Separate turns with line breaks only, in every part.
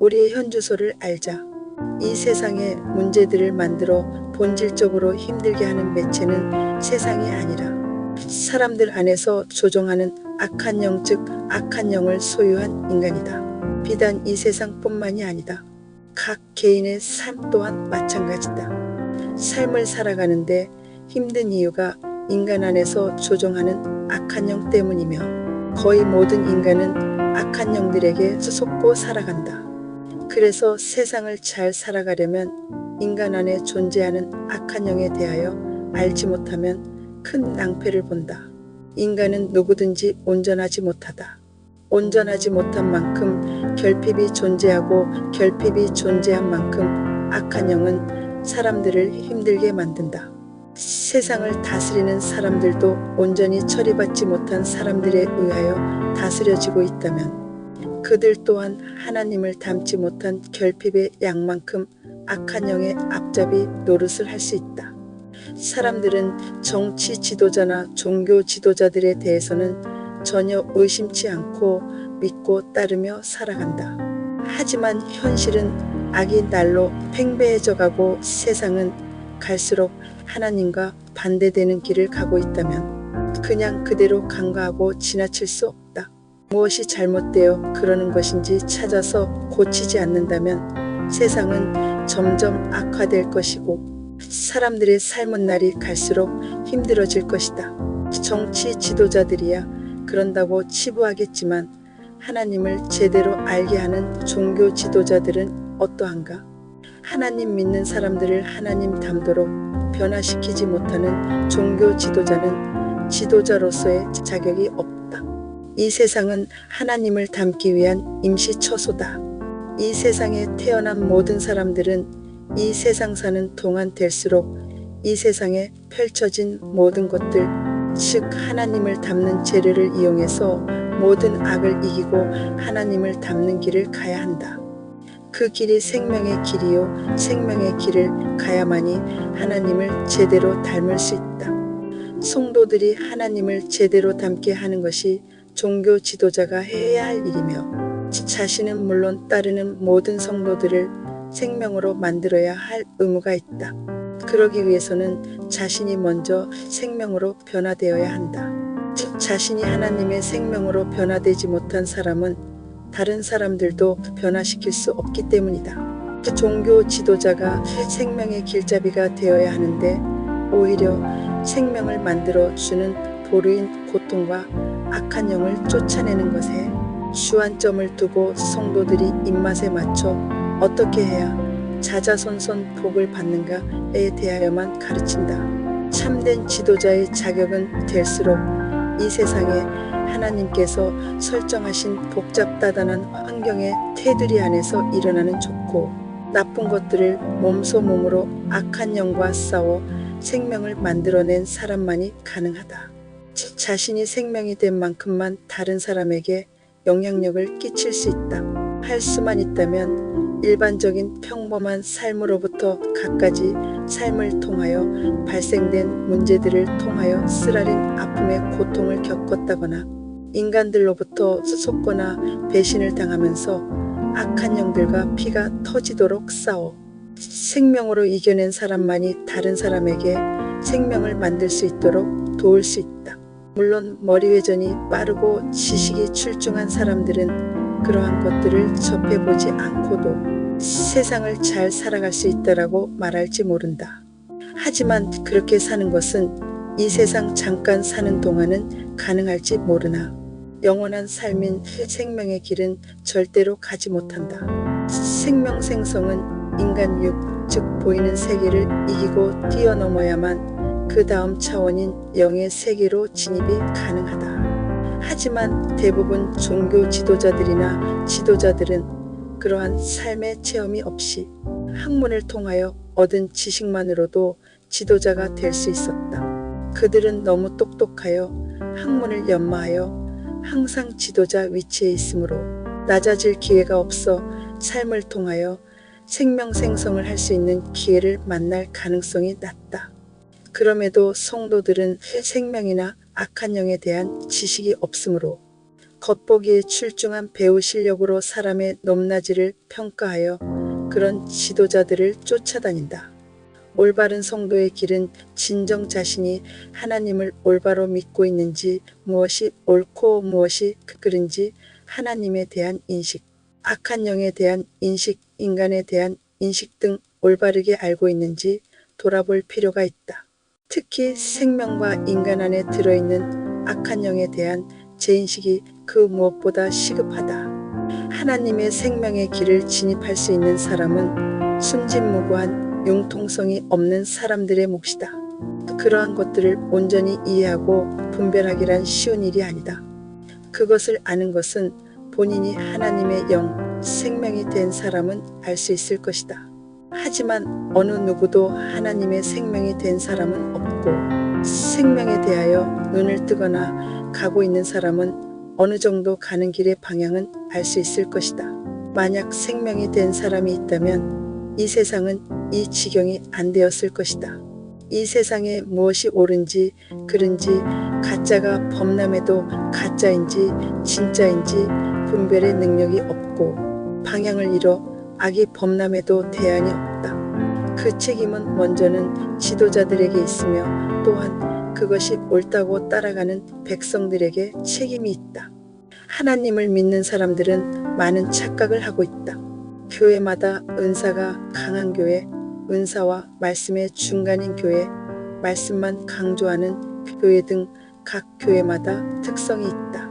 우리의 현주소를 알자. 이 세상의 문제들을 만들어 본질적으로 힘들게 하는 매체는 세상이 아니라 사람들 안에서 조종하는 악한 영, 즉 악한 영을 소유한 인간이다. 비단 이 세상뿐만이 아니다. 각 개인의 삶 또한 마찬가지다. 삶을 살아가는데 힘든 이유가 인간 안에서 조종하는 악한 영 때문이며 거의 모든 인간은 악한 영들에게 속고 살아간다. 그래서 세상을 잘 살아가려면 인간 안에 존재하는 악한 영에 대하여 알지 못하면 큰 낭패를 본다. 인간은 누구든지 온전하지 못하다. 온전하지 못한 만큼 결핍이 존재하고 결핍이 존재한 만큼 악한 영은 사람들을 힘들게 만든다. 세상을 다스리는 사람들도 온전히 처리받지 못한 사람들에 의하여 다스려지고 있다면 그들 또한 하나님을 닮지 못한 결핍의 양만큼 악한 영의 앞잡이 노릇을 할 수 있다. 사람들은 정치 지도자나 종교 지도자들에 대해서는 전혀 의심치 않고 믿고 따르며 살아간다. 하지만 현실은 악이 날로 팽배해져 가고 세상은 갈수록 하나님과 반대되는 길을 가고 있다면 그냥 그대로 간과하고 지나칠 수 없다. 무엇이 잘못되어 그러는 것인지 찾아서 고치지 않는다면 세상은 점점 악화될 것이고 사람들의 삶은 날이 갈수록 힘들어질 것이다. 정치 지도자들이야 그런다고 치부하겠지만 하나님을 제대로 알게 하는 종교 지도자들은 어떠한가? 하나님 믿는 사람들을 하나님 닮도록 변화시키지 못하는 종교 지도자는 지도자로서의 자격이 없다. 이 세상은 하나님을 닮기 위한 임시처소다. 이 세상에 태어난 모든 사람들은 이 세상 사는 동안 될수록 이 세상에 펼쳐진 모든 것들, 즉 하나님을 닮는 재료를 이용해서 모든 악을 이기고 하나님을 닮는 길을 가야 한다. 그 길이 생명의 길이요 생명의 길을 가야만이 하나님을 제대로 닮을 수 있다. 성도들이 하나님을 제대로 닮게 하는 것이 종교 지도자가 해야 할 일이며 자신은 물론 따르는 모든 성도들을 생명으로 만들어야 할 의무가 있다. 그러기 위해서는 자신이 먼저 생명으로 변화되어야 한다. 즉 자신이 하나님의 생명으로 변화되지 못한 사람은 다른 사람들도 변화시킬 수 없기 때문이다. 그 종교 지도자가 생명의 길잡이가 되어야 하는데 오히려 생명을 만들어 주는 보루인 고통과 악한 영을 쫓아내는 것에 주안점을 두고 성도들이 입맛에 맞춰 어떻게 해야 자자손손 복을 받는가에 대하여만 가르친다. 참된 지도자의 자격은 될수록 이 세상에 하나님께서 설정하신 복잡다단한 환경의 테두리 안에서 일어나는 좋고 나쁜 것들을 몸소 몸으로 악한 영과 싸워 생명을 만들어낸 사람만이 가능하다. 자신이 생명이 된 만큼만 다른 사람에게 영향력을 끼칠 수 있다. 할 수만 있다면 일반적인 평범한 삶으로부터 갖가지 삶을 통하여 발생된 문제들을 통하여 쓰라린 아픔의 고통을 겪었다거나 인간들로부터 속거나 배신을 당하면서 악한 영들과 피가 터지도록 싸워 생명으로 이겨낸 사람만이 다른 사람에게 생명을 만들 수 있도록 도울 수 있다. 물론 머리회전이 빠르고 지식이 출중한 사람들은 그러한 것들을 접해보지 않고도 세상을 잘 살아갈 수 있다라고 말할지 모른다. 하지만 그렇게 사는 것은 이 세상 잠깐 사는 동안은 가능할지 모르나 영원한 삶인 생명의 길은 절대로 가지 못한다. 생명 생성은 인간 육, 즉 보이는 세계를 이기고 뛰어넘어야만 그 다음 차원인 영의 세계로 진입이 가능하다. 하지만 대부분 종교 지도자들이나 지도자들은 그러한 삶의 체험이 없이 학문을 통하여 얻은 지식만으로도 지도자가 될 수 있었다. 그들은 너무 똑똑하여 학문을 연마하여 항상 지도자 위치에 있으므로 낮아질 기회가 없어 삶을 통하여 생명 생성을 할 수 있는 기회를 만날 가능성이 낮다. 그럼에도 성도들은 생명이나 악한 영에 대한 지식이 없으므로 겉보기에 출중한 배우 실력으로 사람의 높낮이를 평가하여 그런 지도자들을 쫓아다닌다. 올바른 성도의 길은 진정 자신이 하나님을 올바로 믿고 있는지, 무엇이 옳고 무엇이 그른지 하나님에 대한 인식, 악한 영에 대한 인식, 인간에 대한 인식 등 올바르게 알고 있는지 돌아볼 필요가 있다. 특히 생명과 인간 안에 들어있는 악한 영에 대한 재인식이 그 무엇보다 시급하다. 하나님의 생명의 길을 진입할 수 있는 사람은 순진무구한 융통성이 없는 사람들의 몫이다. 그러한 것들을 온전히 이해하고 분별하기란 쉬운 일이 아니다. 그것을 아는 것은 본인이 하나님의 영, 생명이 된 사람은 알 수 있을 것이다. 하지만 어느 누구도 하나님의 생명이 된 사람은 없고, 생명에 대하여 눈을 뜨거나 가고 있는 사람은 어느 정도 가는 길의 방향은 알 수 있을 것이다. 만약 생명이 된 사람이 있다면 이 세상은 이 지경이 안 되었을 것이다. 이 세상에 무엇이 옳은지 그른지, 가짜가 범람해도 가짜인지 진짜인지 분별의 능력이 없고, 방향을 잃어 악이 범람해도 대안이 없다. 그 책임은 먼저는 지도자들에게 있으며 또한 그것이 옳다고 따라가는 백성들에게 책임이 있다. 하나님을 믿는 사람들은 많은 착각을 하고 있다. 교회마다 은사가 강한 교회, 은사와 말씀의 중간인 교회, 말씀만 강조하는 교회 등 각 교회마다 특성이 있다.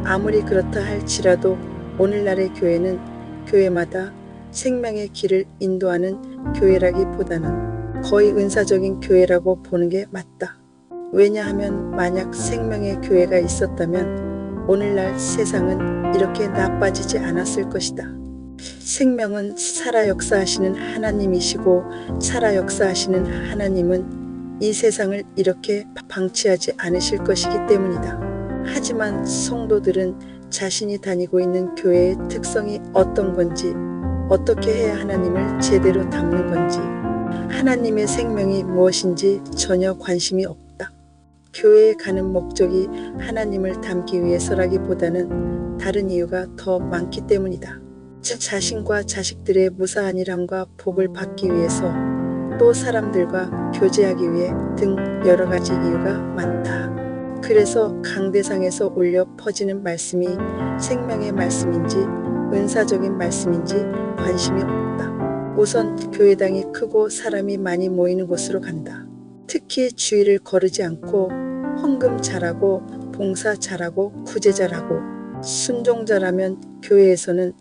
아무리 그렇다 할지라도 오늘날의 교회는 교회마다 생명의 길을 인도하는 교회라기보다는 거의 은사적인 교회라고 보는 게 맞다. 왜냐하면 만약 생명의 교회가 있었다면 오늘날 세상은 이렇게 나빠지지 않았을 것이다. 생명은 살아 역사하시는 하나님이시고, 살아 역사하시는 하나님은 이 세상을 이렇게 방치하지 않으실 것이기 때문이다. 하지만 성도들은 자신이 다니고 있는 교회의 특성이 어떤 건지, 어떻게 해야 하나님을 제대로 닮는 건지, 하나님의 생명이 무엇인지 전혀 관심이 없다. 교회에 가는 목적이 하나님을 닮기 위해서라기보다는 다른 이유가 더 많기 때문이다. 자신과 자식들의 무사한 일함과 복을 받기 위해서, 또 사람들과 교제하기 위해 등 여러 가지 이유가 많다. 그래서 강대상에서 울려 퍼지는 말씀이 생명의 말씀인지 은사적인 말씀인지 관심이 없다. 우선 교회당이 크고 사람이 많이 모이는 곳으로 간다. 특히 주의를 거르지 않고 헌금 잘하고 봉사 잘하고 구제 잘하고 순종자라면 교회에서는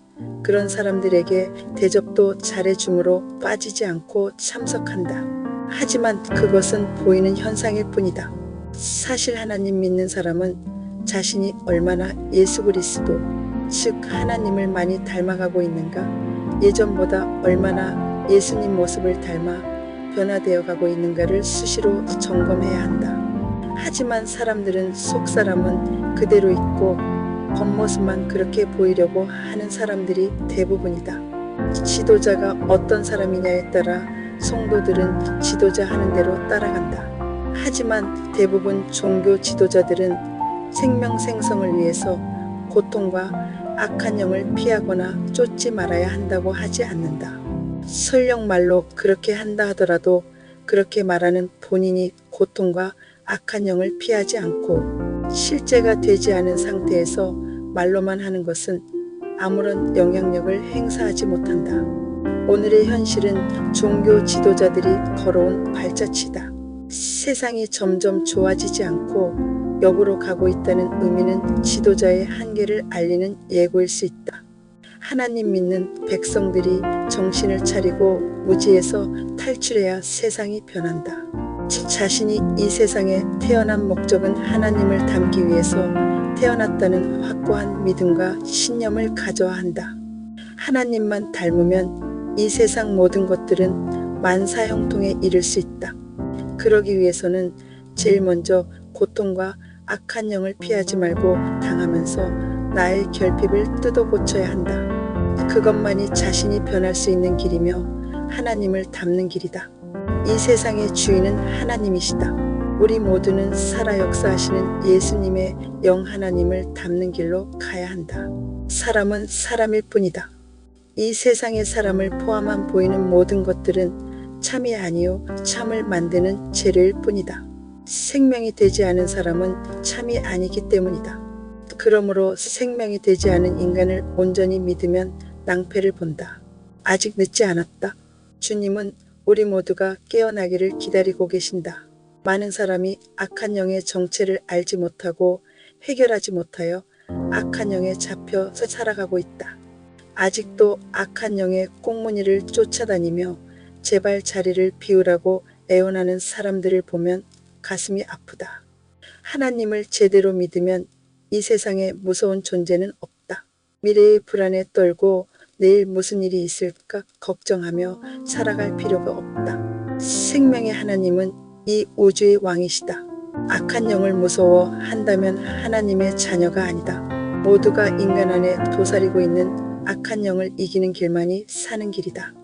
그런 사람들에게 대접도 잘해줌으로 빠지지 않고 참석한다. 하지만 그것은 보이는 현상일 뿐이다. 사실 하나님 믿는 사람은 자신이 얼마나 예수 그리스도, 즉 하나님을 많이 닮아가고 있는가, 예전보다 얼마나 예수님 모습을 닮아 변화되어 가고 있는가를 수시로 점검해야 한다. 하지만 사람들은 속사람은 그대로 있고 겉모습만 그렇게 보이려고 하는 사람들이 대부분이다. 지도자가 어떤 사람이냐에 따라 성도들은 지도자 하는 대로 따라간다. 하지만 대부분 종교 지도자들은 생명 생성을 위해서 고통과 악한 영을 피하거나 쫓지 말아야 한다고 하지 않는다. 설령 말로 그렇게 한다 하더라도 그렇게 말하는 본인이 고통과 악한 영을 피하지 않고 실제가 되지 않은 상태에서 말로만 하는 것은 아무런 영향력을 행사하지 못한다. 오늘의 현실은 종교 지도자들이 걸어온 발자취다. 세상이 점점 좋아지지 않고 역으로 가고 있다는 의미는 지도자의 한계를 알리는 예고일 수 있다. 하나님 믿는 백성들이 정신을 차리고 무지에서 탈출해야 세상이 변한다. 자신이 이 세상에 태어난 목적은 하나님을 닮기 위해서 태어났다는 확고한 믿음과 신념을 가져야 한다. 하나님만 닮으면 이 세상 모든 것들은 만사형통에 이를 수 있다. 그러기 위해서는 제일 먼저 고통과 악한 영을 피하지 말고 당하면서 나의 결핍을 뜯어 고쳐야 한다. 그것만이 자신이 변할 수 있는 길이며 하나님을 닮는 길이다. 이 세상의 주인은 하나님이시다. 우리 모두는 살아 역사하시는 예수님의 영 하나님을 닮는 길로 가야 한다. 사람은 사람일 뿐이다. 이 세상의 사람을 포함한 보이는 모든 것들은 참이 아니요 참을 만드는 재료일 뿐이다. 생명이 되지 않은 사람은 참이 아니기 때문이다. 그러므로 생명이 되지 않은 인간을 온전히 믿으면 낭패를 본다. 아직 늦지 않았다. 주님은 우리 모두가 깨어나기를 기다리고 계신다. 많은 사람이 악한 영의 정체를 알지 못하고 해결하지 못하여 악한 영에 잡혀서 살아가고 있다. 아직도 악한 영의 꽁무니를 쫓아다니며 제발 자리를 비우라고 애원하는 사람들을 보면 가슴이 아프다. 하나님을 제대로 믿으면 이 세상에 무서운 존재는 없다. 미래의 불안에 떨고 내일 무슨 일이 있을까 걱정하며 살아갈 필요가 없다. 생명의 하나님은 이 우주의 왕이시다. 악한 영을 무서워한다면 하나님의 자녀가 아니다. 모두가 인간 안에 도사리고 있는 악한 영을 이기는 길만이 사는 길이다.